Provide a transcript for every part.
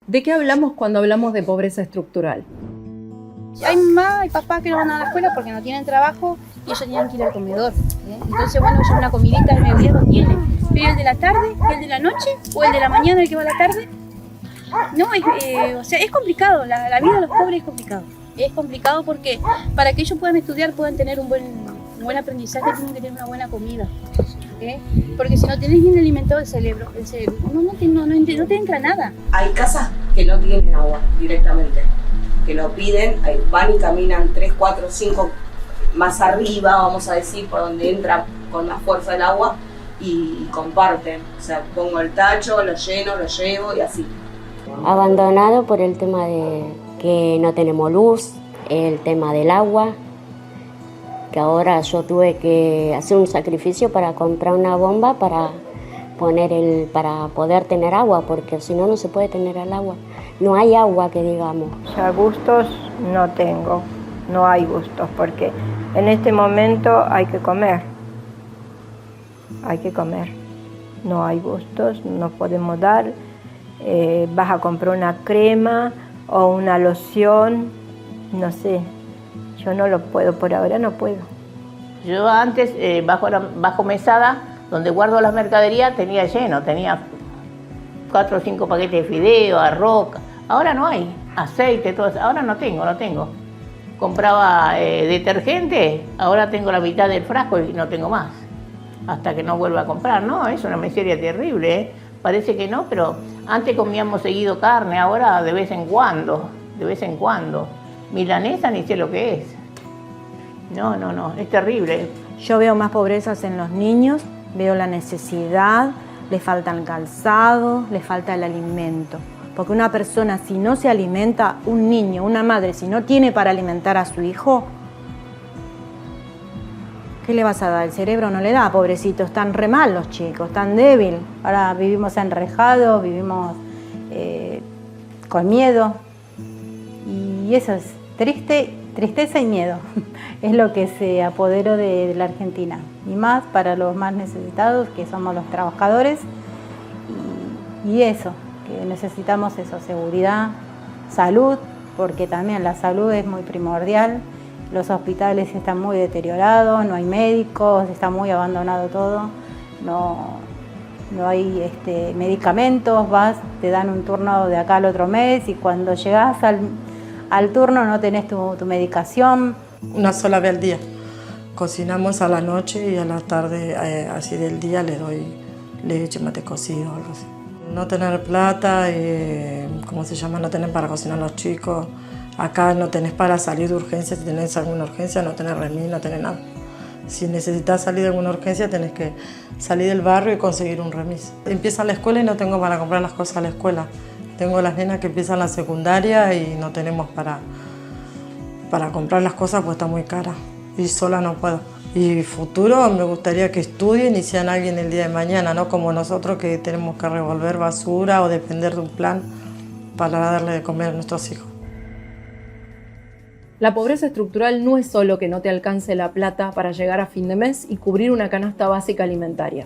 ¿De qué hablamos cuando hablamos de pobreza estructural? Hay mamá y papá que no van a la escuela porque no tienen trabajo y ellos tienen que ir al comedor. Entonces, bueno, ya una comidita al mediodía lo tienen. Pero el de la tarde, el de la noche o el de la mañana, el que va a la tarde, no, o sea, es complicado. La vida de los pobres es complicado. Es complicado porque para que ellos puedan estudiar, puedan tener un buen aprendizaje, tienen que tener una buena comida. Porque si no tenés bien alimentado el cerebro no te entra nada. Hay casas que no tienen agua directamente, que lo piden, van y caminan 3, 4, 5 más arriba, vamos a decir, por donde entra con más fuerza el agua y comparten. O sea, pongo el tacho, lo lleno, lo llevo y así. Abandonado por el tema de que no tenemos luz, el tema del agua, que ahora yo tuve que hacer un sacrificio para comprar una bomba para poder tener agua, porque si no, no se puede tener el agua. No hay agua que digamos. Ya gustos no tengo, no hay gustos, porque en este momento hay que comer. No hay gustos, no podemos dar. Vas a comprar una crema o una loción, no sé. Yo no lo puedo, por ahora no puedo. Yo antes, bajo mesada, donde guardo las mercaderías, tenía lleno, tenía 4 o 5 paquetes de fideo, arroz. Ahora no hay, aceite, todo eso. Ahora no tengo. Compraba detergente, ahora tengo la mitad del frasco y no tengo más. Hasta que no vuelva a comprar, ¿no? Es una miseria terrible, ¿eh? Parece que no, pero antes comíamos seguido carne, ahora de vez en cuando. Milanesa ni sé lo que es. No, es terrible. Yo veo más pobrezas en los niños, veo la necesidad, les falta el calzado, les falta el alimento. Porque una persona, si no se alimenta, un niño, una madre, si no tiene para alimentar a su hijo, ¿qué le vas a dar? El cerebro no le da, pobrecitos, están re mal los chicos, están débiles. Ahora vivimos enrejados, vivimos con miedo. Y eso es tristeza y miedo. Es lo que se apoderó de la Argentina. Y más para los más necesitados, que somos los trabajadores. Y eso, que necesitamos eso, seguridad, salud, porque también la salud es muy primordial. Los hospitales están muy deteriorados, no hay médicos, está muy abandonado todo, no hay medicamentos, te dan un turno de acá al otro mes y cuando llegás al turno no tenés tu medicación. Una sola vez al día. Cocinamos a la noche y a la tarde, así del día, le doy leche, mate cocido o algo así. No tener plata, no tener para cocinar a los chicos. Acá no tenés para salir de urgencia, si tenés alguna urgencia, no tenés remis, no tenés nada. Si necesitas salir de alguna urgencia, tenés que salir del barrio y conseguir un remis. Empiezan la escuela y no tengo para comprar las cosas a la escuela. Tengo las nenas que empiezan la secundaria y no tenemos para comprar las cosas, pues está muy cara. Y sola no puedo. Y futuro me gustaría que estudien y sean alguien el día de mañana, no como nosotros que tenemos que revolver basura o depender de un plan para darle de comer a nuestros hijos. La pobreza estructural no es solo que no te alcance la plata para llegar a fin de mes y cubrir una canasta básica alimentaria.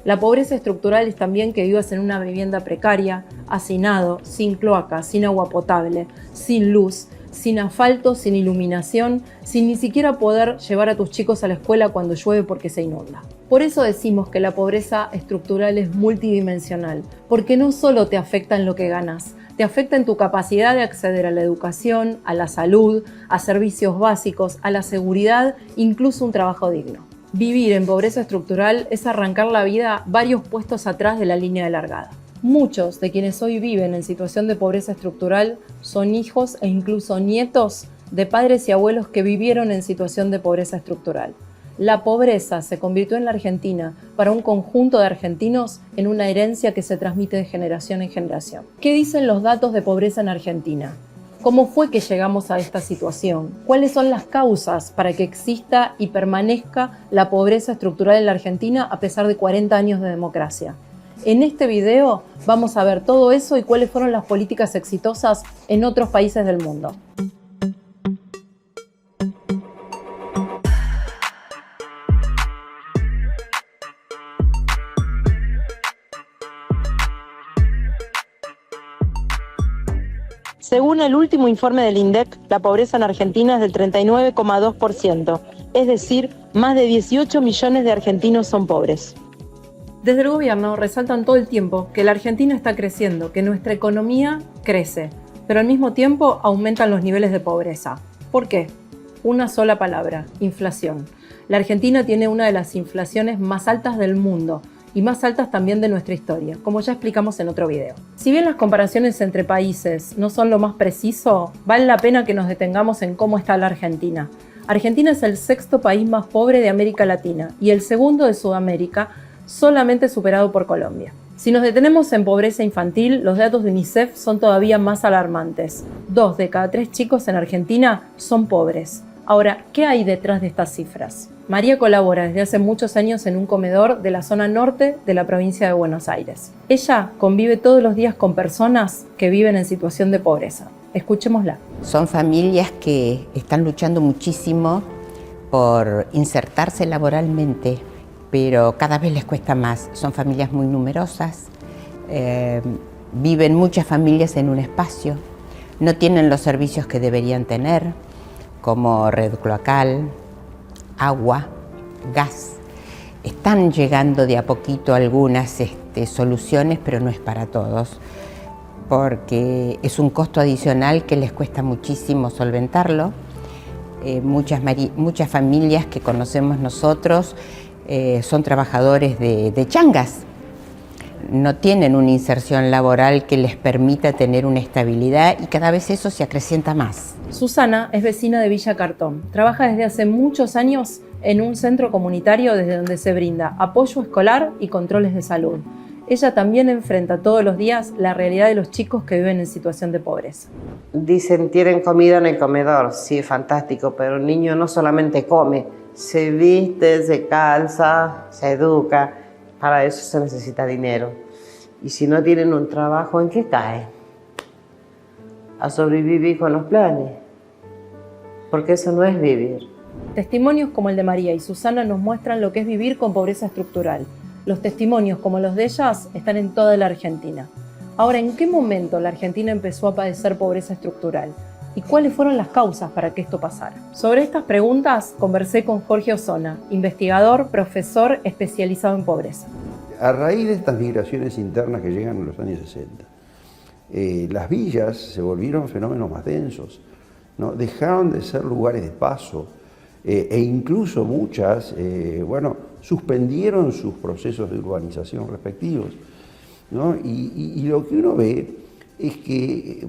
La pobreza estructural es también que vivas en una vivienda precaria, hacinado, sin cloaca, sin agua potable, sin luz, sin asfalto, sin iluminación, sin ni siquiera poder llevar a tus chicos a la escuela cuando llueve porque se inunda. Por eso decimos que la pobreza estructural es multidimensional, porque no solo te afecta en lo que ganas, te afecta en tu capacidad de acceder a la educación, a la salud, a servicios básicos, a la seguridad, incluso un trabajo digno. Vivir en pobreza estructural es arrancar la vida varios puestos atrás de la línea de largada. Muchos de quienes hoy viven en situación de pobreza estructural son hijos e incluso nietos de padres y abuelos que vivieron en situación de pobreza estructural. La pobreza se convirtió en la Argentina, para un conjunto de argentinos, en una herencia que se transmite de generación en generación. ¿Qué dicen los datos de pobreza en Argentina? ¿Cómo fue que llegamos a esta situación? ¿Cuáles son las causas para que exista y permanezca la pobreza estructural en la Argentina a pesar de 40 años de democracia? En este video vamos a ver todo eso y cuáles fueron las políticas exitosas en otros países del mundo. Según el último informe del INDEC, la pobreza en Argentina es del 39,2%, es decir, más de 18 millones de argentinos son pobres. Desde el gobierno resaltan todo el tiempo que la Argentina está creciendo, que nuestra economía crece, pero al mismo tiempo aumentan los niveles de pobreza. ¿Por qué? Una sola palabra: inflación. La Argentina tiene una de las inflaciones más altas del mundo y más altas también de nuestra historia, como ya explicamos en otro video. Si bien las comparaciones entre países no son lo más preciso, vale la pena que nos detengamos en cómo está la Argentina. Argentina es el sexto país más pobre de América Latina y el segundo de Sudamérica, solamente superado por Colombia. Si nos detenemos en pobreza infantil, los datos de UNICEF son todavía más alarmantes. 2 de cada 3 chicos en Argentina son pobres. Ahora, ¿qué hay detrás de estas cifras? María colabora desde hace muchos años en un comedor de la zona norte de la provincia de Buenos Aires. Ella convive todos los días con personas que viven en situación de pobreza. Escuchémosla. Son familias que están luchando muchísimo por insertarse laboralmente, pero cada vez les cuesta más. Son familias muy numerosas, viven muchas familias en un espacio, no tienen los servicios que deberían tener, como red cloacal, agua, gas. Están llegando de a poquito algunas soluciones, pero no es para todos, porque es un costo adicional que les cuesta muchísimo solventarlo. Muchas familias que conocemos nosotros son trabajadores de changas, no tienen una inserción laboral que les permita tener una estabilidad y cada vez eso se acrecienta más. Susana es vecina de Villa Cartón. Trabaja desde hace muchos años en un centro comunitario desde donde se brinda apoyo escolar y controles de salud. Ella también enfrenta todos los días la realidad de los chicos que viven en situación de pobreza. Dicen, tienen comida en el comedor. Sí, fantástico, pero el niño no solamente come, se viste, se calza, se educa. Para eso se necesita dinero. Y si no tienen un trabajo, ¿en qué cae? A sobrevivir con los planes. Porque eso no es vivir. Testimonios como el de María y Susana nos muestran lo que es vivir con pobreza estructural. Los testimonios como los de ellas están en toda la Argentina. Ahora, ¿en qué momento la Argentina empezó a padecer pobreza estructural? ¿Y cuáles fueron las causas para que esto pasara? Sobre estas preguntas conversé con Jorge Osona, investigador, profesor especializado en pobreza. A raíz de estas migraciones internas que llegan en los años 60, las villas se volvieron fenómenos más densos, ¿no? Dejaron de ser lugares de paso e incluso muchas, suspendieron sus procesos de urbanización respectivos, ¿no? Y lo que uno ve es que,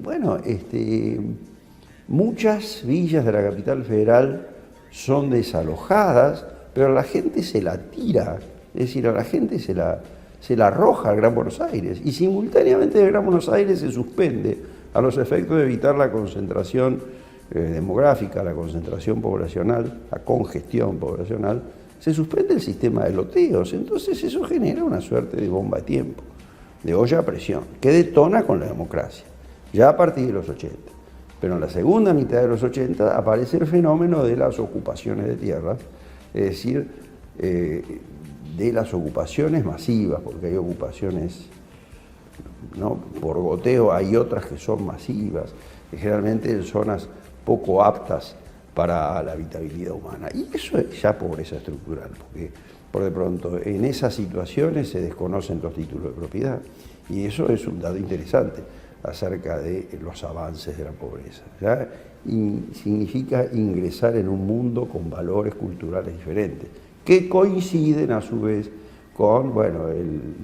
muchas villas de la capital federal son desalojadas, pero la gente se la tira, es decir, a la gente se la arroja al Gran Buenos Aires y simultáneamente el Gran Buenos Aires se suspende a los efectos de evitar la concentración demográfica, la concentración poblacional, la congestión poblacional, se suspende el sistema de loteos. Entonces eso genera una suerte de bomba de tiempo, de olla a presión, que detona con la democracia, ya a partir de los 80. Pero en la segunda mitad de los 80 aparece el fenómeno de las ocupaciones de tierras, es decir, de las ocupaciones masivas, porque hay ocupaciones, ¿no?, por goteo, hay otras que son masivas, que generalmente en zonas poco aptas para la habitabilidad humana. Y eso es ya pobreza estructural, porque por de pronto en esas situaciones se desconocen los títulos de propiedad, y eso es un dato interesante acerca de los avances de la pobreza. ¿Ya? Y significa ingresar en un mundo con valores culturales diferentes, que coinciden a su vez con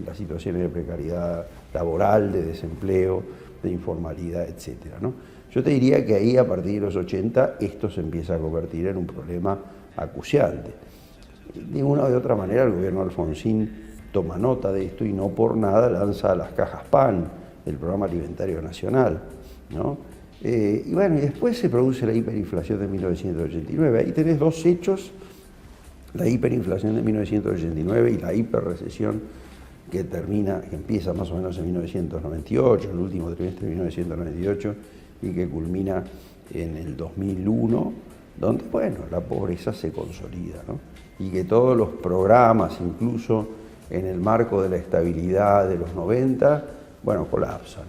las situaciones de precariedad laboral, de desempleo, de informalidad, etc., ¿no? Yo te diría que ahí, a partir de los 80, esto se empieza a convertir en un problema acuciante. De una o de otra manera, el gobierno de Alfonsín toma nota de esto y no por nada lanza las cajas PAN, el Programa Alimentario Nacional, ¿no? Y después se produce la hiperinflación de 1989. Ahí tenés dos hechos, la hiperinflación de 1989 y la hiperrecesión que empieza más o menos en 1998, el último trimestre de 1998, y que culmina en el 2001, donde, la pobreza se consolida, ¿no? Y que todos los programas, incluso en el marco de la estabilidad de los 90, colapsan.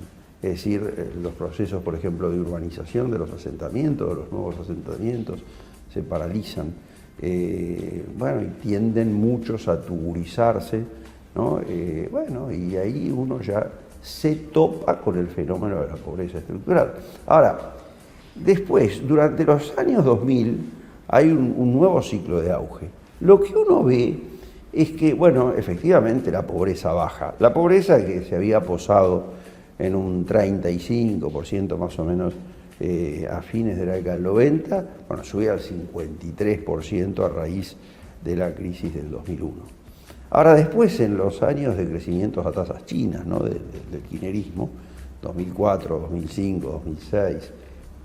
es decir, los procesos, por ejemplo, de urbanización de los asentamientos, de los nuevos asentamientos, se paralizan. Bueno, y tienden muchos a tuburizarse, ¿no? Bueno, y ahí uno ya se topa con el fenómeno de la pobreza estructural. Ahora, después, durante los años 2000, hay un nuevo ciclo de auge. Lo que uno ve es que, bueno, efectivamente la pobreza baja. La pobreza que se había posado en un 35% más o menos a fines de la década del 90, bueno, sube al 53% a raíz de la crisis del 2001. Ahora después, en los años de crecimiento a tasas chinas, ¿no? del kirchnerismo, 2004, 2005, 2006,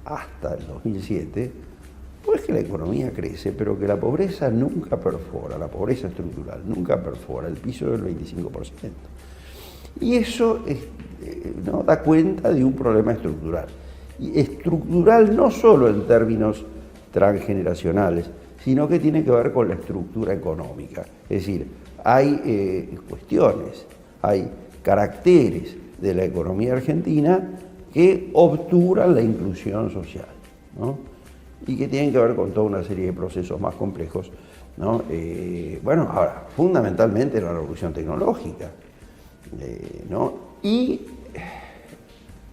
hasta el 2007, pues que la economía crece, pero que la pobreza nunca perfora, la pobreza estructural nunca perfora el piso del 25%. Y eso ¿no? da cuenta de un problema estructural. Y estructural no solo en términos transgeneracionales, sino que tiene que ver con la estructura económica. Es decir, hay cuestiones, hay caracteres de la economía argentina que obturan la inclusión social, ¿no? Y que tienen que ver con toda una serie de procesos más complejos, ¿no? Bueno, ahora, fundamentalmente la revolución tecnológica, ¿no? Y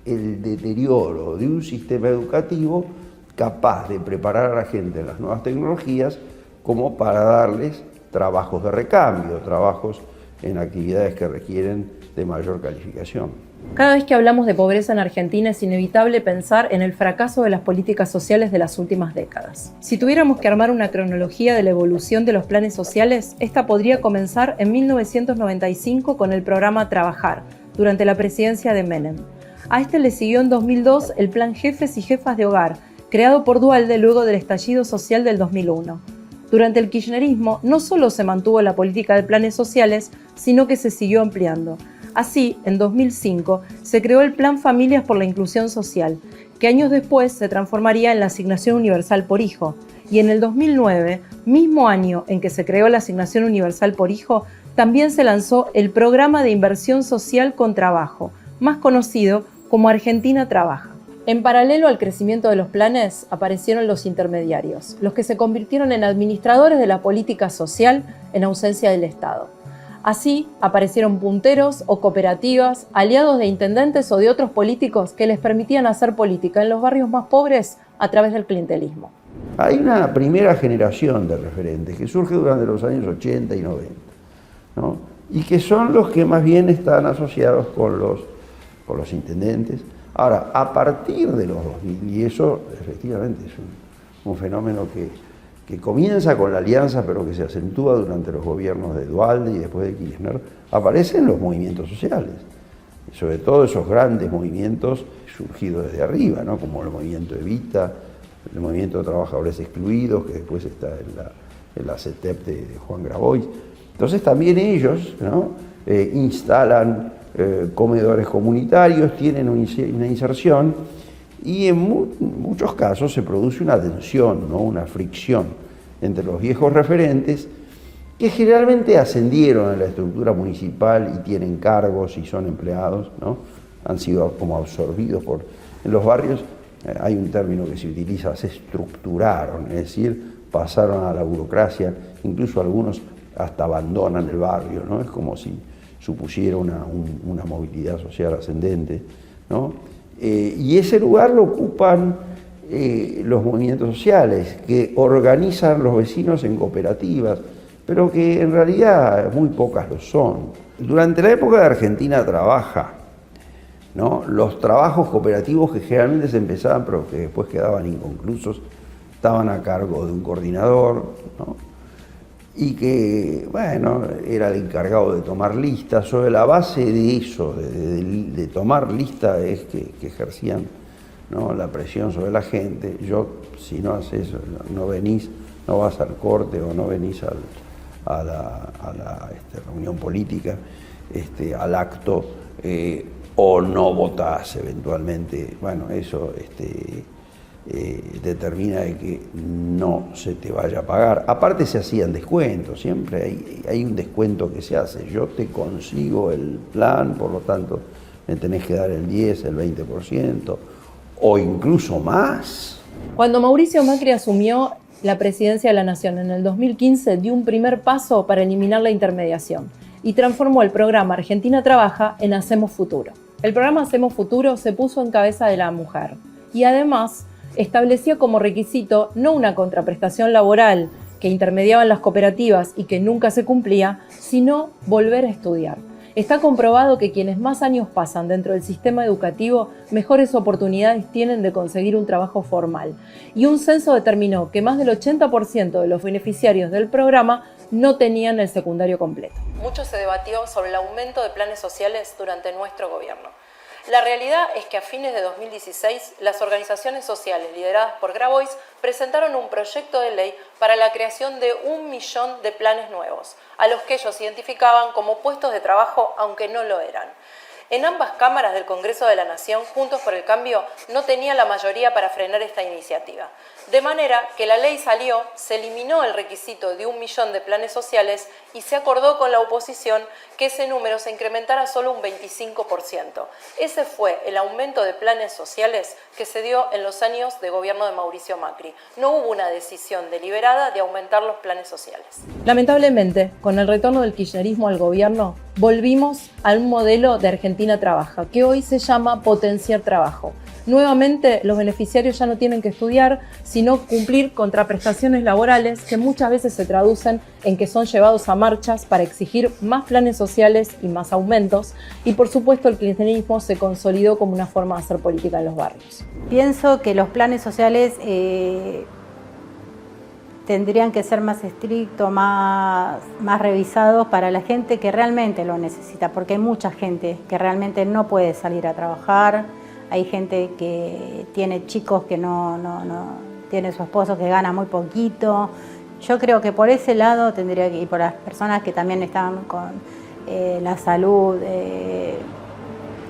el deterioro de un sistema educativo capaz de preparar a la gente en las nuevas tecnologías como para darles trabajos de recambio, trabajos en actividades que requieren de mayor calificación. Cada vez que hablamos de pobreza en Argentina es inevitable pensar en el fracaso de las políticas sociales de las últimas décadas. Si tuviéramos que armar una cronología de la evolución de los planes sociales, esta podría comenzar en 1995 con el programa Trabajar, durante la presidencia de Menem. A este le siguió en 2002 el Plan Jefes y Jefas de Hogar, creado por Duhalde luego del estallido social del 2001. Durante el kirchnerismo no solo se mantuvo la política de planes sociales, sino que se siguió ampliando. Así, en 2005, se creó el Plan Familias por la Inclusión Social, que años después se transformaría en la Asignación Universal por Hijo. Y en el 2009, mismo año en que se creó la Asignación Universal por Hijo, también se lanzó el Programa de Inversión Social con Trabajo, más conocido como Argentina Trabaja. En paralelo al crecimiento de los planes, aparecieron los intermediarios, los que se convirtieron en administradores de la política social en ausencia del Estado. Así, aparecieron punteros o cooperativas, aliados de intendentes o de otros políticos que les permitían hacer política en los barrios más pobres a través del clientelismo. Hay una primera generación de referentes que surge durante los años 80 y 90, ¿no? Y que son los que más bien están asociados con los intendentes. Ahora, a partir de los 2000, y eso efectivamente es un fenómeno que comienza con la alianza, pero que se acentúa durante los gobiernos de Duhalde y después de Kirchner, aparecen los movimientos sociales, sobre todo esos grandes movimientos surgidos desde arriba, ¿no? Como el movimiento Evita, el movimiento de trabajadores excluidos, que después está en la CETEP de Juan Grabois. Entonces también ellos, ¿no? Instalan comedores comunitarios, tienen una inserción y en muchos casos se produce una tensión, ¿no? Una fricción entre los viejos referentes que generalmente ascendieron en la estructura municipal y tienen cargos y son empleados, ¿no? Han sido como absorbidos en los barrios. Hay un término que se utiliza, se estructuraron, es decir, pasaron a la burocracia, incluso algunos hasta abandonan el barrio, ¿no? Es como si supusiera una movilidad social ascendente, ¿no? Y ese lugar lo ocupan los movimientos sociales, que organizan los vecinos en cooperativas, pero que en realidad muy pocas lo son. Durante la época de Argentina Trabaja, ¿no? Los trabajos cooperativos que generalmente se empezaban, pero que después quedaban inconclusos, estaban a cargo de un coordinador, ¿no? Y que, bueno, era el encargado de tomar listas. Sobre la base de eso, de tomar listas, es que ejercían, ¿no? La presión sobre la gente. Si no haces, no venís, no vas al corte o no venís a la reunión política, al acto, o no votás eventualmente. Bueno, eso determina de que no se te vaya a pagar. Aparte se hacían descuentos, siempre hay un descuento que se hace. Yo te consigo el plan, por lo tanto me tenés que dar el 10, el 20% o incluso más. Cuando Mauricio Macri asumió la presidencia de la Nación en el 2015, dio un primer paso para eliminar la intermediación y transformó el programa Argentina Trabaja en Hacemos Futuro. El programa Hacemos Futuro se puso en cabeza de la mujer y además establecía como requisito no una contraprestación laboral que intermediaban las cooperativas y que nunca se cumplía, sino volver a estudiar. Está comprobado que quienes más años pasan dentro del sistema educativo, mejores oportunidades tienen de conseguir un trabajo formal. Y un censo determinó que más del 80% de los beneficiarios del programa no tenían el secundario completo. Mucho se debatió sobre el aumento de planes sociales durante nuestro gobierno. La realidad es que a fines de 2016, las organizaciones sociales lideradas por Grabois presentaron un proyecto de ley para la creación de 1 millón de planes nuevos, a los que ellos identificaban como puestos de trabajo, aunque no lo eran. En ambas cámaras del Congreso de la Nación, Juntos por el Cambio no tenía la mayoría para frenar esta iniciativa. De manera que la ley salió, se eliminó el requisito de 1 millón de planes sociales y se acordó con la oposición que ese número se incrementara solo un 25%. Ese fue el aumento de planes sociales que se dio en los años de gobierno de Mauricio Macri. No hubo una decisión deliberada de aumentar los planes sociales. Lamentablemente, con el retorno del kirchnerismo al gobierno, volvimos a un modelo de Argentina Trabaja, que hoy se llama Potenciar Trabajo. Nuevamente, los beneficiarios ya no tienen que estudiar, sino cumplir contraprestaciones laborales que muchas veces se traducen en que son llevados a marchas para exigir más planes sociales y más aumentos. Y por supuesto, el kirchnerismo se consolidó como una forma de hacer política en los barrios. Pienso que los planes sociales tendrían que ser más estrictos, más revisados para la gente que realmente lo necesita, porque hay mucha gente que realmente no puede salir a trabajar. Hay gente que tiene chicos que no tiene su esposo que gana muy poquito. Yo creo que por ese lado tendría que ir, por las personas que también están con la salud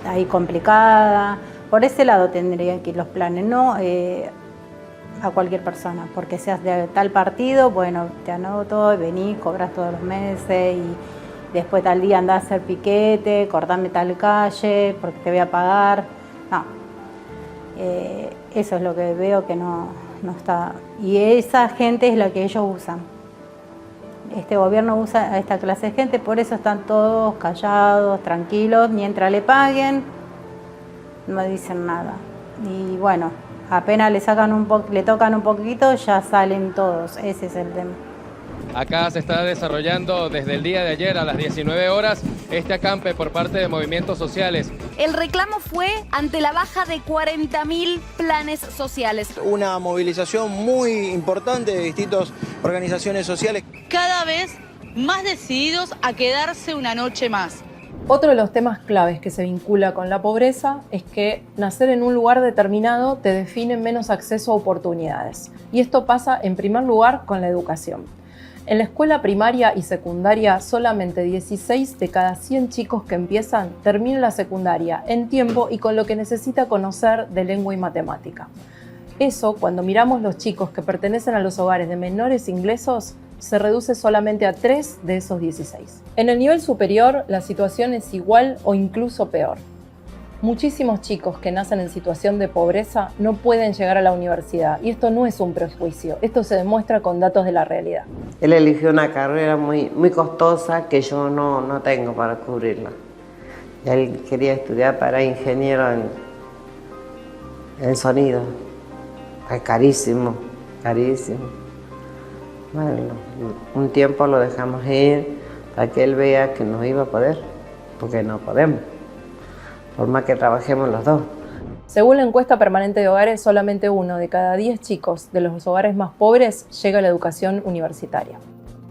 ahí complicada, por ese lado tendrían que ir los planes, no a cualquier persona, porque seas de tal partido, bueno, te anoto, venís, cobras todos los meses y después tal día andás a hacer piquete, cortame tal calle porque te voy a pagar. No, eso es lo que veo que no está. Y esa gente es la que ellos usan. Este gobierno usa a esta clase de gente, por eso están todos callados, tranquilos. Mientras le paguen, no dicen nada. Y bueno, apenas le tocan un poquito, ya salen todos. Ese es el tema. Acá se está desarrollando desde el día de ayer a las 19 horas este acampe por parte de movimientos sociales. El reclamo fue ante la baja de 40.000 planes sociales. Una movilización muy importante de distintas organizaciones sociales. Cada vez más decididos a quedarse una noche más. Otro de los temas claves que se vincula con la pobreza es que nacer en un lugar determinado te define menos acceso a oportunidades. Y esto pasa en primer lugar con la educación. En la escuela primaria y secundaria, solamente 16 de cada 100 chicos que empiezan terminan la secundaria en tiempo y con lo que necesita conocer de lengua y matemática. Eso, cuando miramos los chicos que pertenecen a los hogares de menores ingresos, se reduce solamente a 3 de esos 16. En el nivel superior, la situación es igual o incluso peor. Muchísimos chicos que nacen en situación de pobreza no pueden llegar a la universidad y esto no es un prejuicio, esto se demuestra con datos de la realidad. Él eligió una carrera muy costosa que yo no tengo para cubrirla. Él quería estudiar para ingeniero en sonido. Es carísimo, carísimo. Bueno, un tiempo lo dejamos ir para que él vea que no iba a poder, porque no podemos. Por más que trabajemos los dos. Según la encuesta permanente de hogares, solamente 1 de cada 10 chicos de los hogares más pobres llega a la educación universitaria.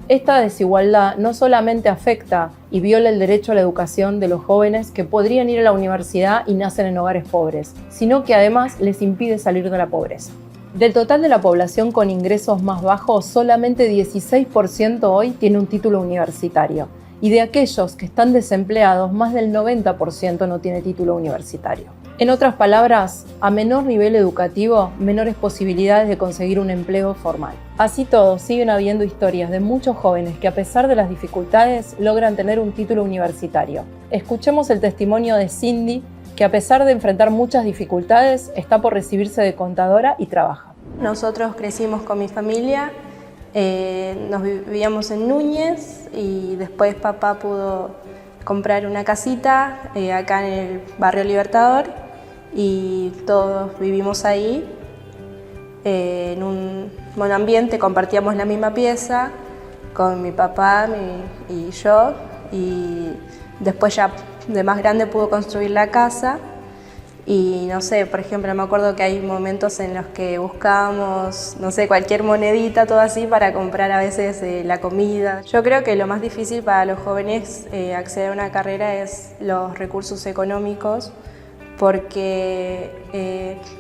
Esta desigualdad no solamente afecta y viola el derecho a la educación de los jóvenes que podrían ir a la universidad y nacen en hogares pobres, sino que además les impide salir de la pobreza. Del total de la población con ingresos más bajos, solamente 16% hoy tiene un título universitario. Y de aquellos que están desempleados, más del 90% no tiene título universitario. En otras palabras, a menor nivel educativo, menores posibilidades de conseguir un empleo formal. Así todo, siguen habiendo historias de muchos jóvenes que a pesar de las dificultades logran tener un título universitario. Escuchemos el testimonio de Cindy, que a pesar de enfrentar muchas dificultades, está por recibirse de contadora y trabaja. Nosotros crecimos con mi familia, nos vivíamos en Núñez y después papá pudo comprar una casita acá en el barrio Libertador y todos vivimos ahí en un buen ambiente, compartíamos la misma pieza con mi papá y yo, y después ya de más grande pudo construir la casa. Y no sé, por ejemplo, me acuerdo que hay momentos en los que buscábamos, no sé, cualquier monedita, todo así, para comprar a veces la comida. Yo creo que lo más difícil para los jóvenes acceder a una carrera es los recursos económicos, porque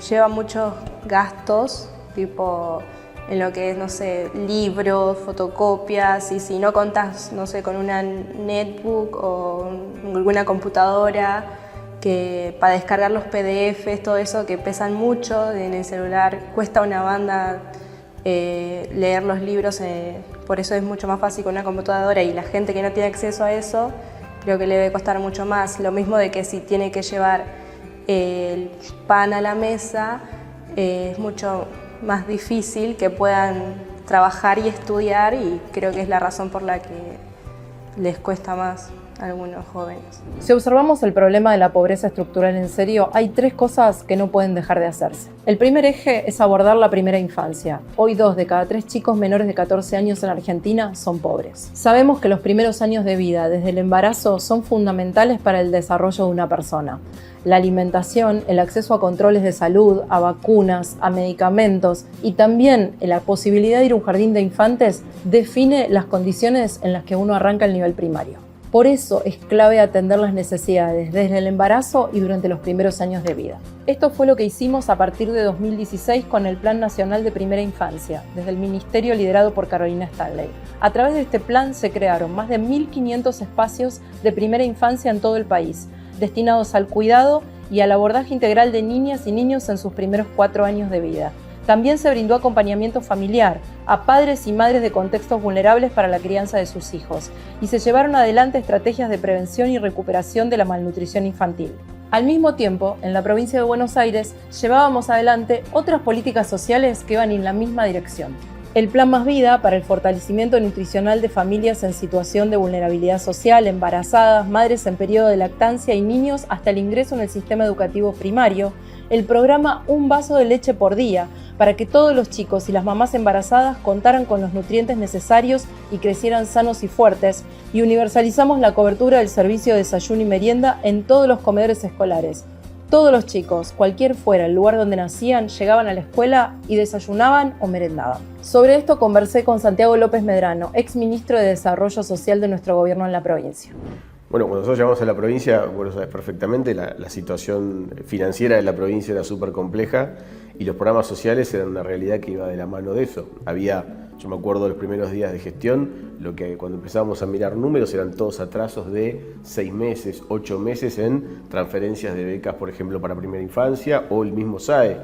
lleva muchos gastos, tipo en lo que es, no sé, libros, fotocopias, y si no contás, no sé, con una netbook o alguna computadora, que para descargar los PDFs, todo eso que pesan mucho en el celular, cuesta una banda leer los libros, por eso es mucho más fácil con una computadora, y la gente que no tiene acceso a eso, creo que le debe costar mucho más. Lo mismo de que si tiene que llevar el pan a la mesa, es mucho más difícil que puedan trabajar y estudiar, y creo que es la razón por la que les cuesta más a algunos jóvenes. Si observamos el problema de la pobreza estructural en serio, hay 3 cosas que no pueden dejar de hacerse. El primer eje es abordar la primera infancia. Hoy 2 de cada 3 chicos menores de 14 años en Argentina son pobres. Sabemos que los primeros años de vida, desde el embarazo, son fundamentales para el desarrollo de una persona. La alimentación, el acceso a controles de salud, a vacunas, a medicamentos y también la posibilidad de ir a un jardín de infantes define las condiciones en las que uno arranca el nivel primario. Por eso es clave atender las necesidades desde el embarazo y durante los primeros años de vida. Esto fue lo que hicimos a partir de 2016 con el Plan Nacional de Primera Infancia, desde el Ministerio liderado por Carolina Stanley. A través de este plan se crearon más de 1.500 espacios de primera infancia en todo el país, destinados al cuidado y al abordaje integral de niñas y niños en sus primeros 4 años de vida. También se brindó acompañamiento familiar a padres y madres de contextos vulnerables para la crianza de sus hijos, y se llevaron adelante estrategias de prevención y recuperación de la malnutrición infantil. Al mismo tiempo, en la provincia de Buenos Aires, llevábamos adelante otras políticas sociales que van en la misma dirección. El Plan Más Vida para el fortalecimiento nutricional de familias en situación de vulnerabilidad social, embarazadas, madres en periodo de lactancia y niños hasta el ingreso en el sistema educativo primario. El programa Un Vaso de Leche por Día, para que todos los chicos y las mamás embarazadas contaran con los nutrientes necesarios y crecieran sanos y fuertes, y universalizamos la cobertura del servicio de desayuno y merienda en todos los comedores escolares. Todos los chicos, cualquier fuera el lugar donde nacían, llegaban a la escuela y desayunaban o merendaban. Sobre esto conversé con Santiago López Medrano, ex ministro de Desarrollo Social de nuestro gobierno en la provincia. Bueno, cuando nosotros llegamos a la provincia, vos lo sabés perfectamente, la situación financiera de la provincia era súper compleja y los programas sociales eran una realidad que iba de la mano de eso. Yo me acuerdo de los primeros días de gestión, lo que cuando empezábamos a mirar números eran todos atrasos de 6 meses, 8 meses en transferencias de becas, por ejemplo, para primera infancia, o el mismo SAE.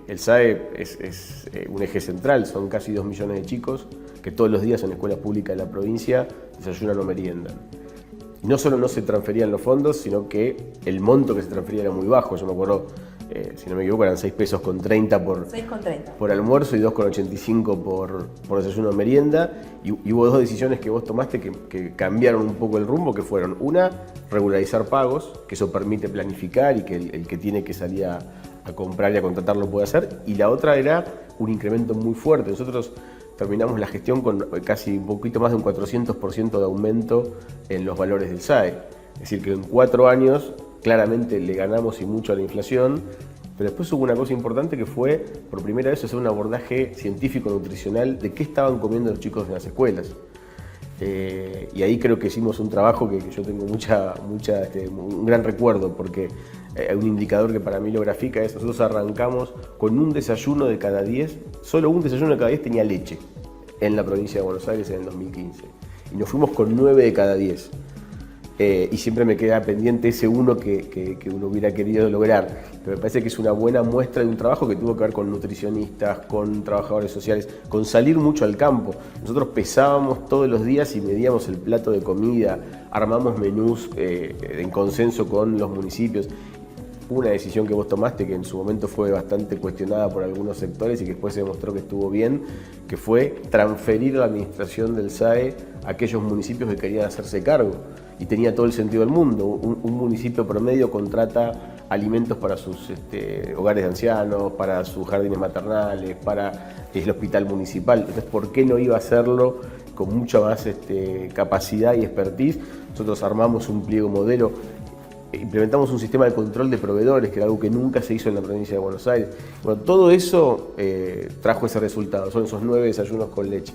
El SAE es un eje central, son casi 2 millones de chicos que todos los días en escuelas públicas de la provincia desayunan o meriendan. Y no solo no se transferían los fondos, sino que el monto que se transfería era muy bajo. Yo me acuerdo, si no me equivoco, eran 6 pesos con 30 por almuerzo y 2,85 por desayuno o merienda. Y hubo 2 decisiones que vos tomaste que cambiaron un poco el rumbo, que fueron: una, regularizar pagos, que eso permite planificar y que el que tiene que salir a comprar y a contratar lo puede hacer. Y la otra era un incremento muy fuerte. Nosotros terminamos la gestión con casi un poquito más de un 400% de aumento en los valores del SAE. Es decir, que en 4 años claramente le ganamos y mucho a la inflación, pero después hubo una cosa importante que fue, por primera vez, hacer un abordaje científico-nutricional de qué estaban comiendo los chicos en las escuelas. Y ahí creo que hicimos un trabajo que yo tengo un gran recuerdo, porque hay un indicador que para mí lo grafica, es: nosotros arrancamos con un desayuno de cada 10, solo un desayuno de cada 10 tenía leche en la provincia de Buenos Aires en el 2015. Y nos fuimos con 9 de cada 10. Y siempre me queda pendiente ese uno que uno hubiera querido lograr. Pero me parece que es una buena muestra de un trabajo que tuvo que ver con nutricionistas, con trabajadores sociales, con salir mucho al campo. Nosotros pesábamos todos los días y medíamos el plato de comida, armamos menús en consenso con los municipios. una decisión que vos tomaste que en su momento fue bastante cuestionada por algunos sectores y que después se demostró que estuvo bien, que fue transferir la administración del SAE a aquellos municipios que querían hacerse cargo. Y tenía todo el sentido del mundo. Un municipio promedio contrata alimentos para sus hogares de ancianos, para sus jardines maternales, para el hospital municipal. Entonces, ¿por qué no iba a hacerlo con mucha más capacidad y expertise? Nosotros armamos un pliego modelo, implementamos un sistema de control de proveedores, que era algo que nunca se hizo en la provincia de Buenos Aires. Bueno, todo eso trajo ese resultado, son esos 9 desayunos con leche.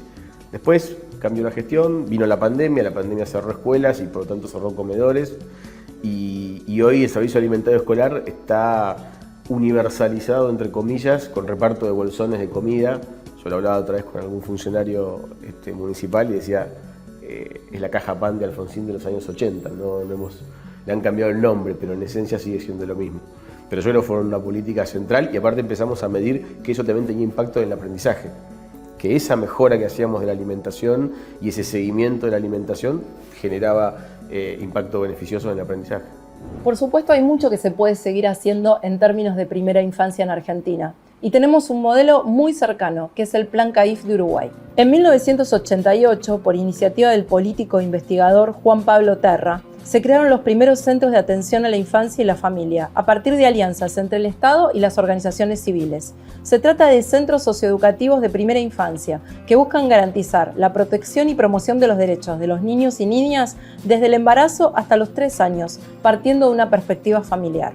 Después cambió la gestión, vino la pandemia cerró escuelas y por lo tanto cerró comedores, y hoy el servicio alimentario escolar está universalizado, entre comillas, con reparto de bolsones de comida. Yo lo hablaba otra vez con algún funcionario municipal y decía, es la caja pan de Alfonsín de los años 80, le han cambiado el nombre, pero en esencia sigue siendo lo mismo. Pero yo creo que fue una política central y aparte empezamos a medir que eso también tenía impacto en el aprendizaje, que esa mejora que hacíamos de la alimentación y ese seguimiento de la alimentación generaba impacto beneficioso en el aprendizaje. Por supuesto, hay mucho que se puede seguir haciendo en términos de primera infancia en Argentina. Y tenemos un modelo muy cercano, que es el Plan CAIF de Uruguay. En 1988, por iniciativa del político e investigador Juan Pablo Terra, se crearon los primeros centros de atención a la infancia y la familia, a partir de alianzas entre el Estado y las organizaciones civiles. Se trata de centros socioeducativos de primera infancia, que buscan garantizar la protección y promoción de los derechos de los niños y niñas desde el embarazo hasta los 3 años, partiendo de una perspectiva familiar.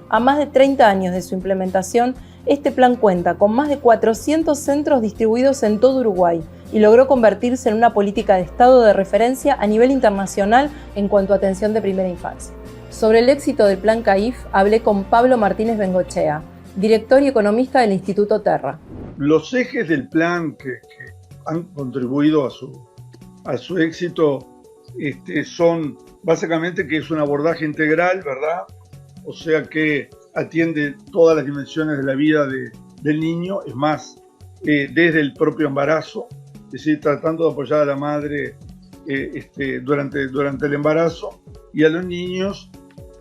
A más de 30 años de su implementación, este plan cuenta con más de 400 centros distribuidos en todo Uruguay y logró convertirse en una política de Estado de referencia a nivel internacional en cuanto a atención de primera infancia. Sobre el éxito del Plan CAIF hablé con Pablo Martínez Bengochea, director y economista del Instituto Terra. Los ejes del plan que han contribuido a su éxito son básicamente que es un abordaje integral, ¿verdad? O sea que atiende todas las dimensiones de la vida del niño, es más, desde el propio embarazo, es decir, tratando de apoyar a la madre durante el embarazo y a los niños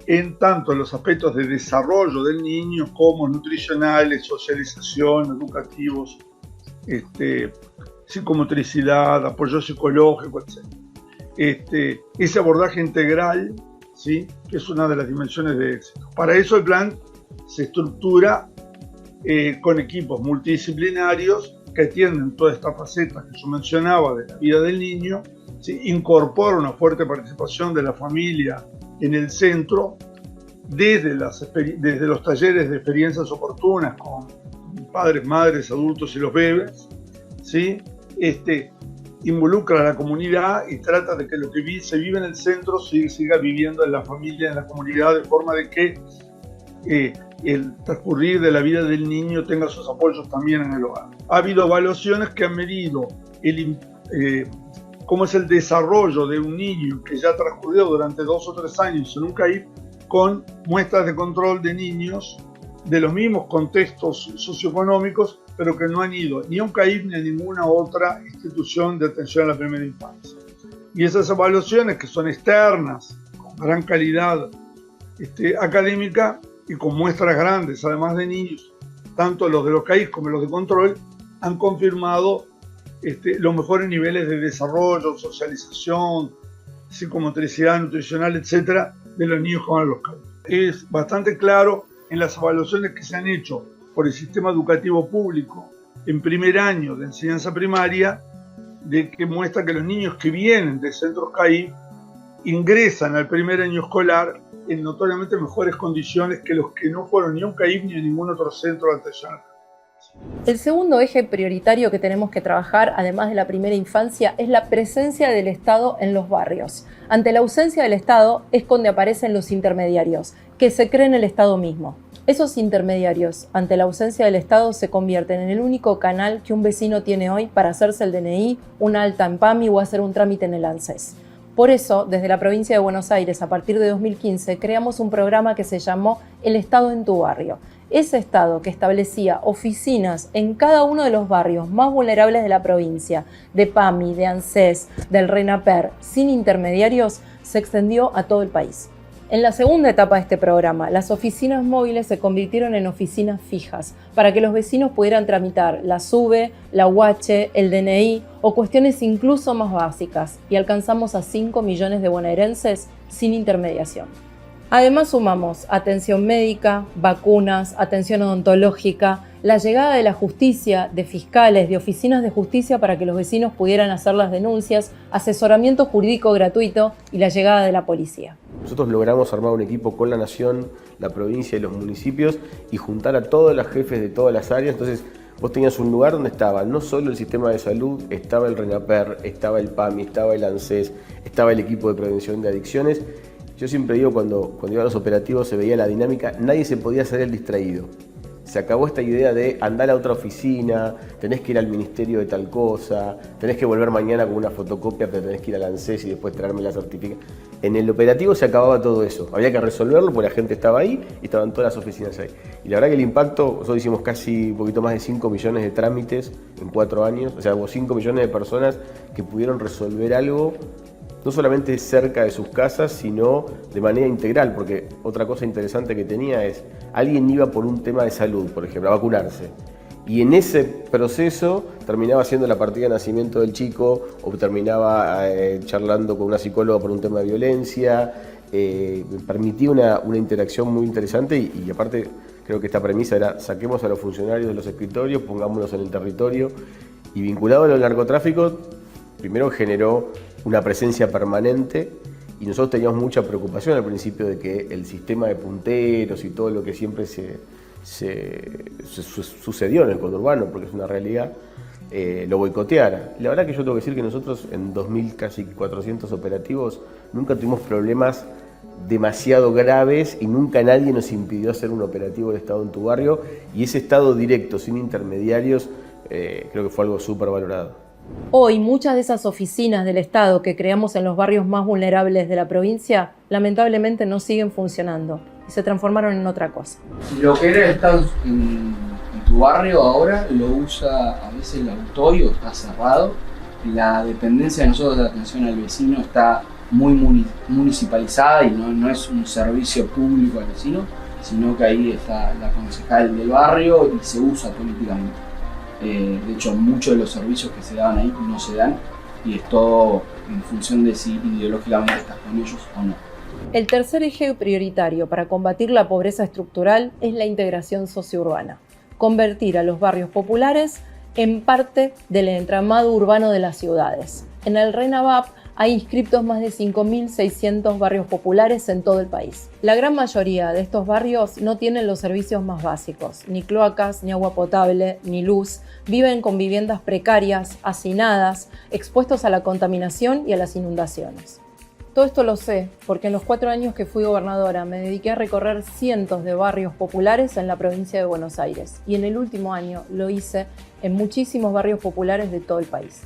en tanto los aspectos de desarrollo del niño como nutricionales, socialización, educativos, psicomotricidad, apoyo psicológico, etc. Ese abordaje integral, ¿sí?, que es una de las dimensiones de éxito. Para eso el plan se estructura con equipos multidisciplinarios que atienden todas estas facetas que yo mencionaba de la vida del niño, ¿sí?, incorpora una fuerte participación de la familia en el centro, desde los talleres de experiencias oportunas con padres, madres, adultos y los bebés, ¿sí?, involucra a la comunidad y trata de que lo que se vive en el centro siga viviendo en la familia, en la comunidad, de forma de que el transcurrir de la vida del niño tenga sus apoyos también en el hogar. Ha habido evaluaciones que han medido cómo es el desarrollo de un niño que ya ha transcurrido durante 2 o 3 años en un CAIF, con muestras de control de niños de los mismos contextos socioeconómicos, pero que no han ido ni a un CAIF ni a ninguna otra institución de atención a la primera infancia. Y esas evaluaciones, que son externas, con gran calidad académica y con muestras grandes, además de niños, tanto los de los CAIF como los de control, han confirmado los mejores niveles de desarrollo, socialización, psicomotricidad, nutricional, etcétera, de los niños con los CAIF. Es bastante claro en las evaluaciones que se han hecho por el sistema educativo público en primer año de enseñanza primaria, de que muestra que los niños que vienen de centros CAIF ingresan al primer año escolar en notoriamente mejores condiciones que los que no fueron ni a un CAIF ni a ningún otro centro de atención. El segundo eje prioritario que tenemos que trabajar, además de la primera infancia, es la presencia del Estado en los barrios. Ante la ausencia del Estado es donde aparecen los intermediarios, que se creen el Estado mismo. Esos intermediarios, ante la ausencia del Estado, se convierten en el único canal que un vecino tiene hoy para hacerse el DNI, una alta en PAMI o hacer un trámite en el ANSES. Por eso, desde la provincia de Buenos Aires, a partir de 2015, creamos un programa que se llamó El Estado en tu barrio. Ese Estado, que establecía oficinas en cada uno de los barrios más vulnerables de la provincia, de PAMI, de ANSES, del RENAPER, sin intermediarios, se extendió a todo el país. En la segunda etapa de este programa, las oficinas móviles se convirtieron en oficinas fijas para que los vecinos pudieran tramitar la SUBE, la UH, el DNI o cuestiones incluso más básicas, y alcanzamos a 5 millones de bonaerenses sin intermediación. Además sumamos atención médica, vacunas, atención odontológica, la llegada de la justicia, de fiscales, de oficinas de justicia para que los vecinos pudieran hacer las denuncias, asesoramiento jurídico gratuito y la llegada de la policía. Nosotros logramos armar un equipo con la Nación, la provincia y los municipios y juntar a todos los jefes de todas las áreas. Entonces vos tenías un lugar donde estaba no solo el sistema de salud, estaba el RENAPER, estaba el PAMI, estaba el ANSES, estaba el equipo de prevención de adicciones. Yo siempre digo, cuando iba a los operativos se veía la dinámica, nadie se podía hacer el distraído. Se acabó esta idea de andar a otra oficina, tenés que ir al ministerio de tal cosa, tenés que volver mañana con una fotocopia, pero tenés que ir al ANSES y después traerme la certificación. En el operativo se acababa todo eso. Había que resolverlo porque la gente estaba ahí y estaban todas las oficinas ahí. Y la verdad que el impacto, nosotros hicimos casi un poquito más de 5 millones de trámites en 4 años. O sea, hubo 5 millones de personas que pudieron resolver algo no solamente cerca de sus casas, sino de manera integral, porque otra cosa interesante que tenía es, alguien iba por un tema de salud, por ejemplo, a vacunarse, y en ese proceso terminaba haciendo la partida de nacimiento del chico, o terminaba charlando con una psicóloga por un tema de violencia. Permitía una interacción muy interesante y aparte creo que esta premisa era, saquemos a los funcionarios de los escritorios, pongámonos en el territorio, y vinculado al narcotráfico, primero generó una presencia permanente y nosotros teníamos mucha preocupación al principio de que el sistema de punteros y todo lo que siempre sucedió en el conurbano, porque es una realidad, lo boicoteara. La verdad que yo tengo que decir que nosotros en 2.000 casi 400 operativos nunca tuvimos problemas demasiado graves y nunca nadie nos impidió hacer un operativo de Estado en tu barrio, y ese Estado directo, sin intermediarios, creo que fue algo súper valorado. Hoy, muchas de esas oficinas del Estado que creamos en los barrios más vulnerables de la provincia, lamentablemente no siguen funcionando y se transformaron en otra cosa. Lo que era el Estado en tu barrio ahora lo usa a veces el autorio, está cerrado. La dependencia de nosotros de atención al vecino está muy municipalizada y no es un servicio público al vecino, sino que ahí está la concejal del barrio y se usa políticamente. De hecho, muchos de los servicios que se daban ahí no se dan y es todo en función de si ideológicamente estás con ellos o no. El tercer eje prioritario para combatir la pobreza estructural es la integración sociourbana. Convertir a los barrios populares en parte del entramado urbano de las ciudades. En el RENAVAP hay inscriptos más de 5.600 barrios populares en todo el país. La gran mayoría de estos barrios no tienen los servicios más básicos, ni cloacas, ni agua potable, ni luz. Viven con viviendas precarias, hacinadas, expuestos a la contaminación y a las inundaciones. Todo esto lo sé porque en los 4 años que fui gobernadora me dediqué a recorrer cientos de barrios populares en la provincia de Buenos Aires y en el último año lo hice en muchísimos barrios populares de todo el país.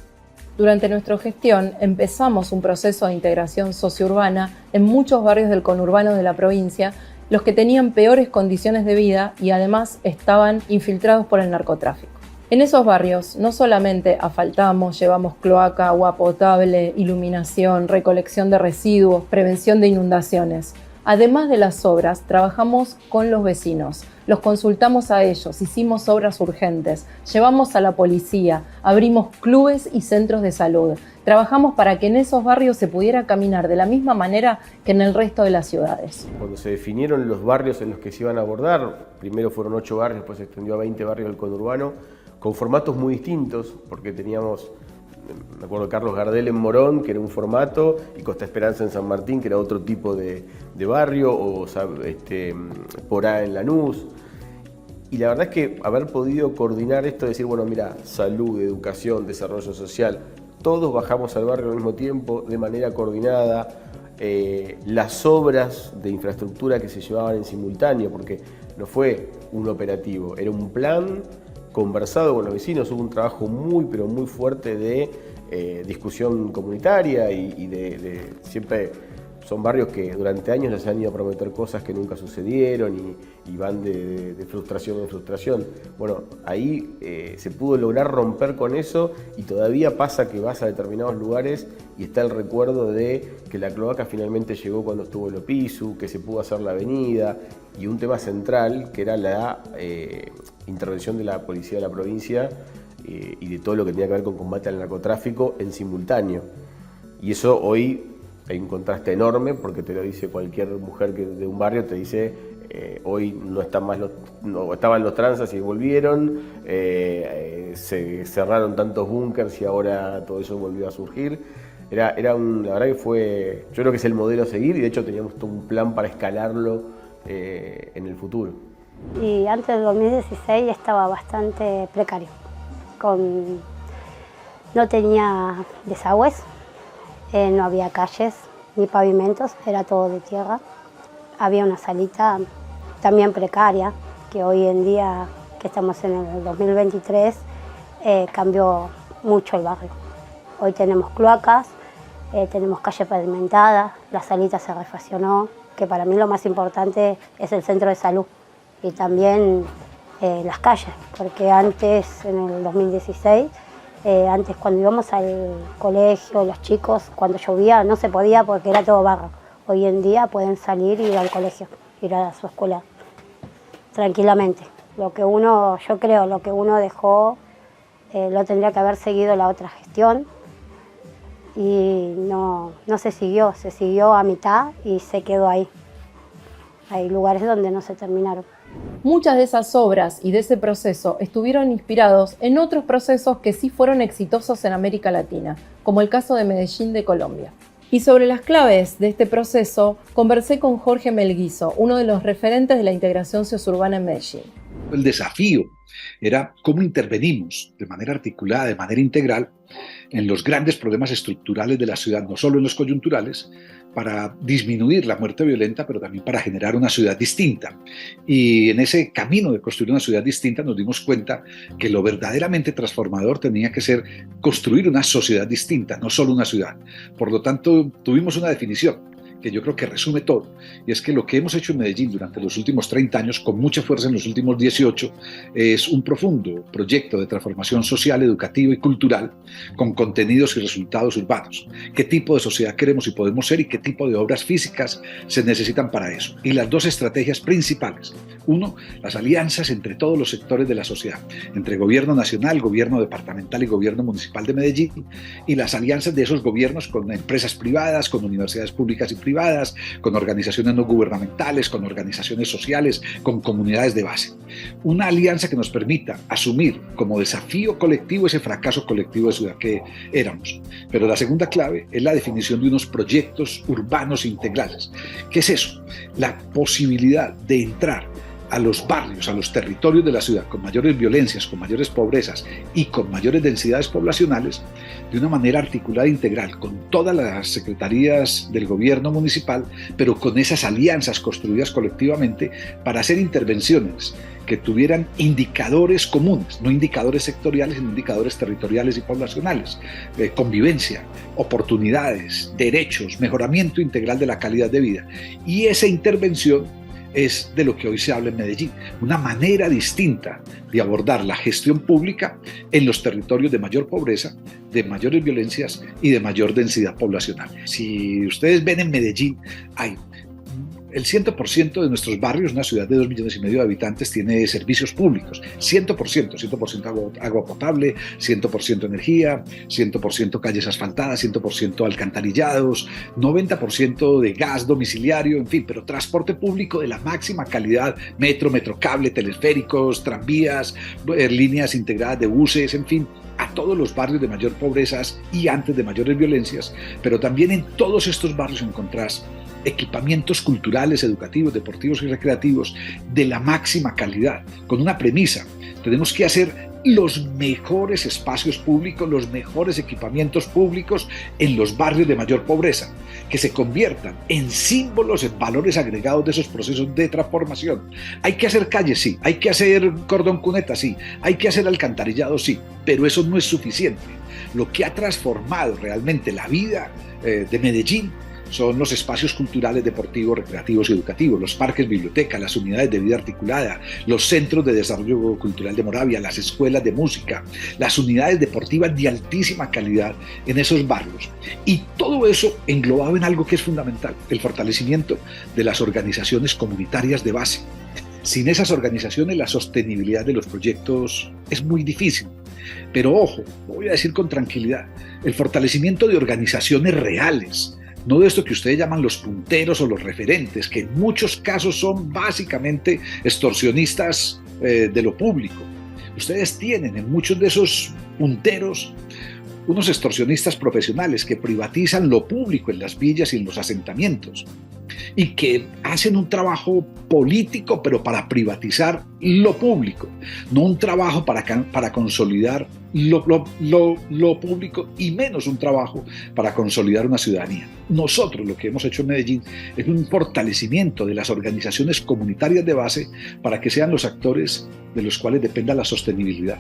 Durante nuestra gestión empezamos un proceso de integración sociourbana en muchos barrios del conurbano de la provincia, los que tenían peores condiciones de vida y además estaban infiltrados por el narcotráfico. En esos barrios no solamente asfaltamos, llevamos cloaca, agua potable, iluminación, recolección de residuos, prevención de inundaciones. Además de las obras, trabajamos con los vecinos, los consultamos a ellos, hicimos obras urgentes, llevamos a la policía, abrimos clubes y centros de salud. Trabajamos para que en esos barrios se pudiera caminar de la misma manera que en el resto de las ciudades. Cuando se definieron los barrios en los que se iban a abordar, primero fueron 8 barrios, después se extendió a 20 barrios del conurbano, con formatos muy distintos, porque teníamos, me acuerdo, Carlos Gardel en Morón, que era un formato, y Costa Esperanza en San Martín, que era otro tipo de barrio, o Porá en Lanús. Y la verdad es que haber podido coordinar esto, decir, bueno, mira, salud, educación, desarrollo social, todos bajamos al barrio al mismo tiempo, de manera coordinada, las obras de infraestructura que se llevaban en simultáneo, porque no fue un operativo, era un plan conversado con los vecinos, hubo un trabajo muy, pero muy fuerte de discusión comunitaria y de siempre son barrios que durante años les han ido a prometer cosas que nunca sucedieron y van de frustración en frustración. Bueno, ahí se pudo lograr romper con eso y todavía pasa que vas a determinados lugares y está el recuerdo de que la cloaca finalmente llegó cuando estuvo el Opisu, que se pudo hacer la avenida y un tema central que era la intervención de la policía de la provincia y de todo lo que tenía que ver con combate al narcotráfico en simultáneo. Y eso hoy hay un contraste enorme porque te lo dice cualquier mujer de un barrio, te dice hoy no están más no estaban los tranzas y volvieron, se cerraron tantos búnkers y ahora todo eso volvió a surgir. La verdad que fue, yo creo que es el modelo a seguir y de hecho teníamos todo un plan para escalarlo en el futuro. Y antes del 2016 estaba bastante precario. No tenía desagües, no había calles ni pavimentos, era todo de tierra. Había una salita también precaria, que hoy en día, que estamos en el 2023, cambió mucho el barrio. Hoy tenemos cloacas, tenemos calle pavimentada, la salita se refaccionó, que para mí lo más importante es el centro de salud y también las calles, porque antes, en el 2016, antes cuando íbamos al colegio, los chicos, cuando llovía no se podía porque era todo barro. Hoy en día pueden salir y ir al colegio, ir a su escuela tranquilamente. Yo creo, lo que uno dejó lo tendría que haber seguido la otra gestión y no se siguió a mitad y se quedó ahí. Hay lugares donde no se terminaron. Muchas de esas obras y de ese proceso estuvieron inspirados en otros procesos que sí fueron exitosos en América Latina, como el caso de Medellín de Colombia. Y sobre las claves de este proceso, conversé con Jorge Melguizo, uno de los referentes de la integración sociourbana en Medellín. El desafío era cómo intervenimos de manera articulada, de manera integral, en los grandes problemas estructurales de la ciudad, no solo en los coyunturales, para disminuir la muerte violenta, pero también para generar una ciudad distinta. Y en ese camino de construir una ciudad distinta nos dimos cuenta que lo verdaderamente transformador tenía que ser construir una sociedad distinta, no solo una ciudad. Por lo tanto, tuvimos una definición que yo creo que resume todo, y es que lo que hemos hecho en Medellín durante los últimos 30 años, con mucha fuerza en los últimos 18, es un profundo proyecto de transformación social, educativa y cultural, con contenidos y resultados urbanos. ¿Qué tipo de sociedad queremos y podemos ser y qué tipo de obras físicas se necesitan para eso? Y las dos estrategias principales. Uno, las alianzas entre todos los sectores de la sociedad, entre gobierno nacional, gobierno departamental y gobierno municipal de Medellín, y las alianzas de esos gobiernos con empresas privadas, con universidades públicas y privadas, con organizaciones no gubernamentales, con organizaciones sociales, con comunidades de base. Una alianza que nos permita asumir como desafío colectivo ese fracaso colectivo de ciudad que éramos. Pero la segunda clave es la definición de unos proyectos urbanos integrales. ¿Qué es eso? La posibilidad de entrar a los barrios, a los territorios de la ciudad con mayores violencias, con mayores pobrezas y con mayores densidades poblacionales de una manera articulada e integral con todas las secretarías del gobierno municipal, pero con esas alianzas construidas colectivamente para hacer intervenciones que tuvieran indicadores comunes, no indicadores sectoriales, sino indicadores territoriales y poblacionales, convivencia, oportunidades, derechos, mejoramiento integral de la calidad de vida. Y esa intervención es de lo que hoy se habla en Medellín, una manera distinta de abordar la gestión pública en los territorios de mayor pobreza, de mayores violencias y de mayor densidad poblacional. Si ustedes ven en Medellín, hay el 100% de nuestros barrios, una ciudad de 2,5 millones de habitantes, tiene servicios públicos. 100% agua potable, 100% energía, 100% calles asfaltadas, 100% alcantarillados, 90% de gas domiciliario, en fin, pero transporte público de la máxima calidad, metro, metrocable, teleféricos, tranvías, líneas integradas de buses, en fin, a todos los barrios de mayor pobreza y antes de mayores violencias, pero también en todos estos barrios encontrás equipamientos culturales, educativos, deportivos y recreativos de la máxima calidad, con una premisa: tenemos que hacer los mejores espacios públicos, los mejores equipamientos públicos en los barrios de mayor pobreza, que se conviertan en símbolos, en valores agregados de esos procesos de transformación. Hay que hacer calles, sí, hay que hacer cordón cuneta, sí, hay que hacer alcantarillado, sí, pero eso no es suficiente. Lo que ha transformado realmente la vida de Medellín son los espacios culturales, deportivos, recreativos y educativos, los parques, bibliotecas, las unidades de vida articulada, los centros de desarrollo cultural de Moravia, las escuelas de música, las unidades deportivas de altísima calidad en esos barrios. Y todo eso englobado en algo que es fundamental, el fortalecimiento de las organizaciones comunitarias de base. Sin esas organizaciones, la sostenibilidad de los proyectos es muy difícil. Pero ojo, lo voy a decir con tranquilidad, el fortalecimiento de organizaciones reales, no de esto que ustedes llaman los punteros o los referentes, que en muchos casos son básicamente extorsionistas de lo público. Ustedes tienen en muchos de esos punteros unos extorsionistas profesionales que privatizan lo público en las villas y en los asentamientos y que hacen un trabajo político pero para privatizar lo público, no un trabajo para consolidar lo público y menos un trabajo para consolidar una ciudadanía. Nosotros lo que hemos hecho en Medellín es un fortalecimiento de las organizaciones comunitarias de base para que sean los actores de los cuales dependa la sostenibilidad,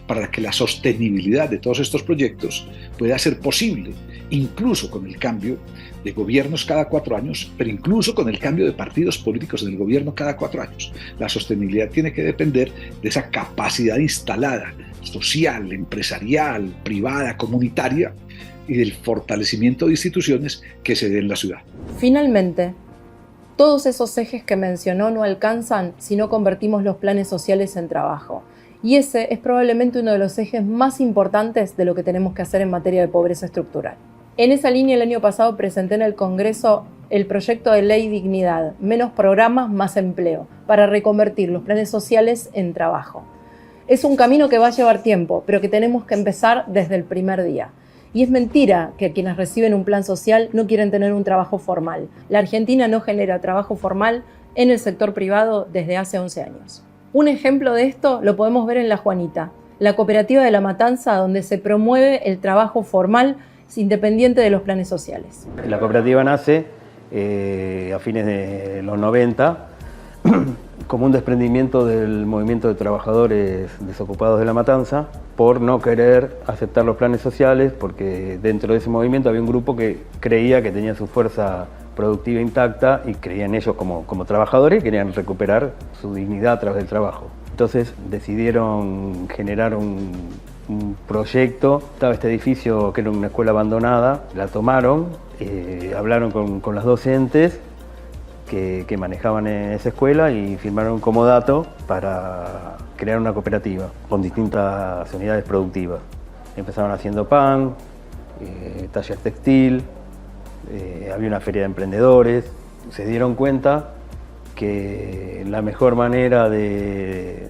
para que la sostenibilidad de todos estos proyectos pueda ser posible, incluso con el cambio de gobiernos cada 4 años, pero incluso con el cambio de partidos políticos en el gobierno cada 4 años. La sostenibilidad tiene que depender de esa capacidad instalada, social, empresarial, privada, comunitaria, y del fortalecimiento de instituciones que se den en la ciudad. Finalmente, todos esos ejes que mencionó no alcanzan si no convertimos los planes sociales en trabajo. Y ese es probablemente uno de los ejes más importantes de lo que tenemos que hacer en materia de pobreza estructural. En esa línea, el año pasado presenté en el Congreso el proyecto de ley Dignidad, menos programas, más empleo, para reconvertir los planes sociales en trabajo. Es un camino que va a llevar tiempo, pero que tenemos que empezar desde el primer día. Y es mentira que quienes reciben un plan social no quieren tener un trabajo formal. La Argentina no genera trabajo formal en el sector privado desde hace 11 años. Un ejemplo de esto lo podemos ver en La Juanita, la cooperativa de La Matanza, donde se promueve el trabajo formal independiente de los planes sociales. La cooperativa nace a fines de los 90 como un desprendimiento del movimiento de trabajadores desocupados de La Matanza por no querer aceptar los planes sociales, porque dentro de ese movimiento había un grupo que creía que tenía su fuerza productiva intacta y creían ellos como trabajadores y querían recuperar su dignidad a través del trabajo. Entonces decidieron generar un proyecto. Estaba este edificio que era una escuela abandonada, la tomaron, hablaron con las docentes que manejaban esa escuela y firmaron un comodato para crear una cooperativa con distintas unidades productivas. Empezaron haciendo pan, taller textil, había una feria de emprendedores. Se dieron cuenta que la mejor manera de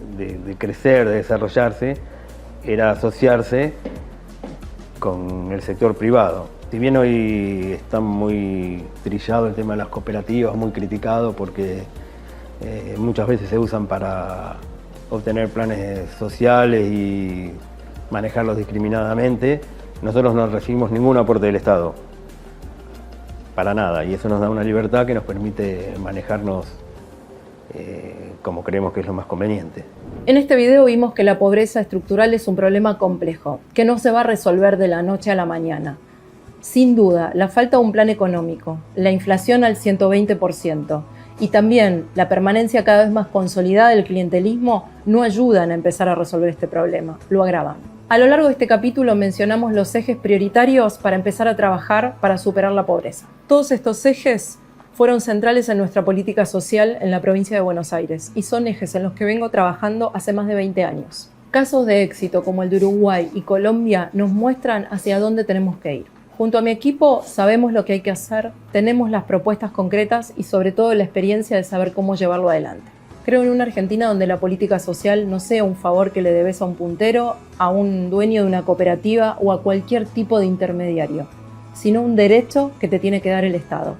crecer, de desarrollarse, era asociarse con el sector privado. Si bien hoy está muy trillado el tema de las cooperativas, muy criticado porque muchas veces se usan para obtener planes sociales y manejarlos discriminadamente, nosotros no recibimos ningún aporte del Estado, para nada, y eso nos da una libertad que nos permite manejarnos como creemos que es lo más conveniente. En este video vimos que la pobreza estructural es un problema complejo, que no se va a resolver de la noche a la mañana. Sin duda, la falta de un plan económico, la inflación al 120% y también la permanencia cada vez más consolidada del clientelismo no ayudan a empezar a resolver este problema, lo agravan. A lo largo de este capítulo mencionamos los ejes prioritarios para empezar a trabajar para superar la pobreza. Todos estos ejes fueron centrales en nuestra política social en la provincia de Buenos Aires y son ejes en los que vengo trabajando hace más de 20 años. Casos de éxito como el de Uruguay y Colombia nos muestran hacia dónde tenemos que ir. Junto a mi equipo sabemos lo que hay que hacer, tenemos las propuestas concretas y sobre todo la experiencia de saber cómo llevarlo adelante. Creo en una Argentina donde la política social no sea un favor que le debes a un puntero, a un dueño de una cooperativa o a cualquier tipo de intermediario, sino un derecho que te tiene que dar el Estado.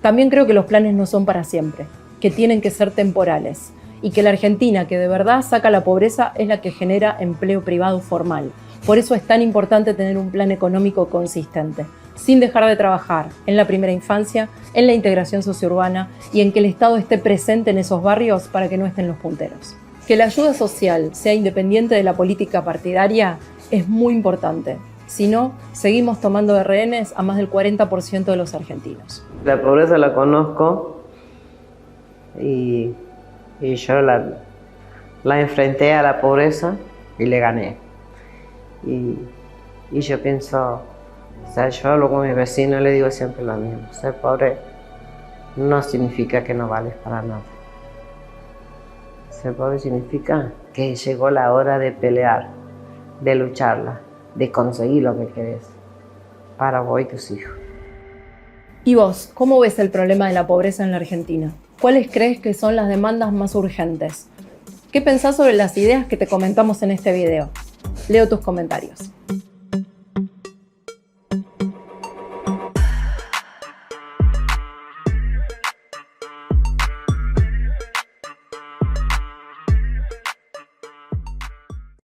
También creo que los planes no son para siempre, que tienen que ser temporales y que la Argentina que de verdad saca la pobreza es la que genera empleo privado formal. Por eso es tan importante tener un plan económico consistente, sin dejar de trabajar en la primera infancia, en la integración sociourbana y en que el Estado esté presente en esos barrios para que no estén los punteros. Que la ayuda social sea independiente de la política partidaria es muy importante, Si no, seguimos tomando de rehenes a más del 40% de los argentinos. La pobreza la conozco y yo la enfrenté a la pobreza y le gané. Y yo pienso, o sea, yo hablo con mis vecinos y le digo siempre lo mismo. Ser pobre no significa que no vales para nada. Ser pobre significa que llegó la hora de pelear, de lucharla, de conseguir lo que querés para vos y tus hijos. ¿Y vos, cómo ves el problema de la pobreza en la Argentina? ¿Cuáles crees que son las demandas más urgentes? ¿Qué pensás sobre las ideas que te comentamos en este video? Leo tus comentarios.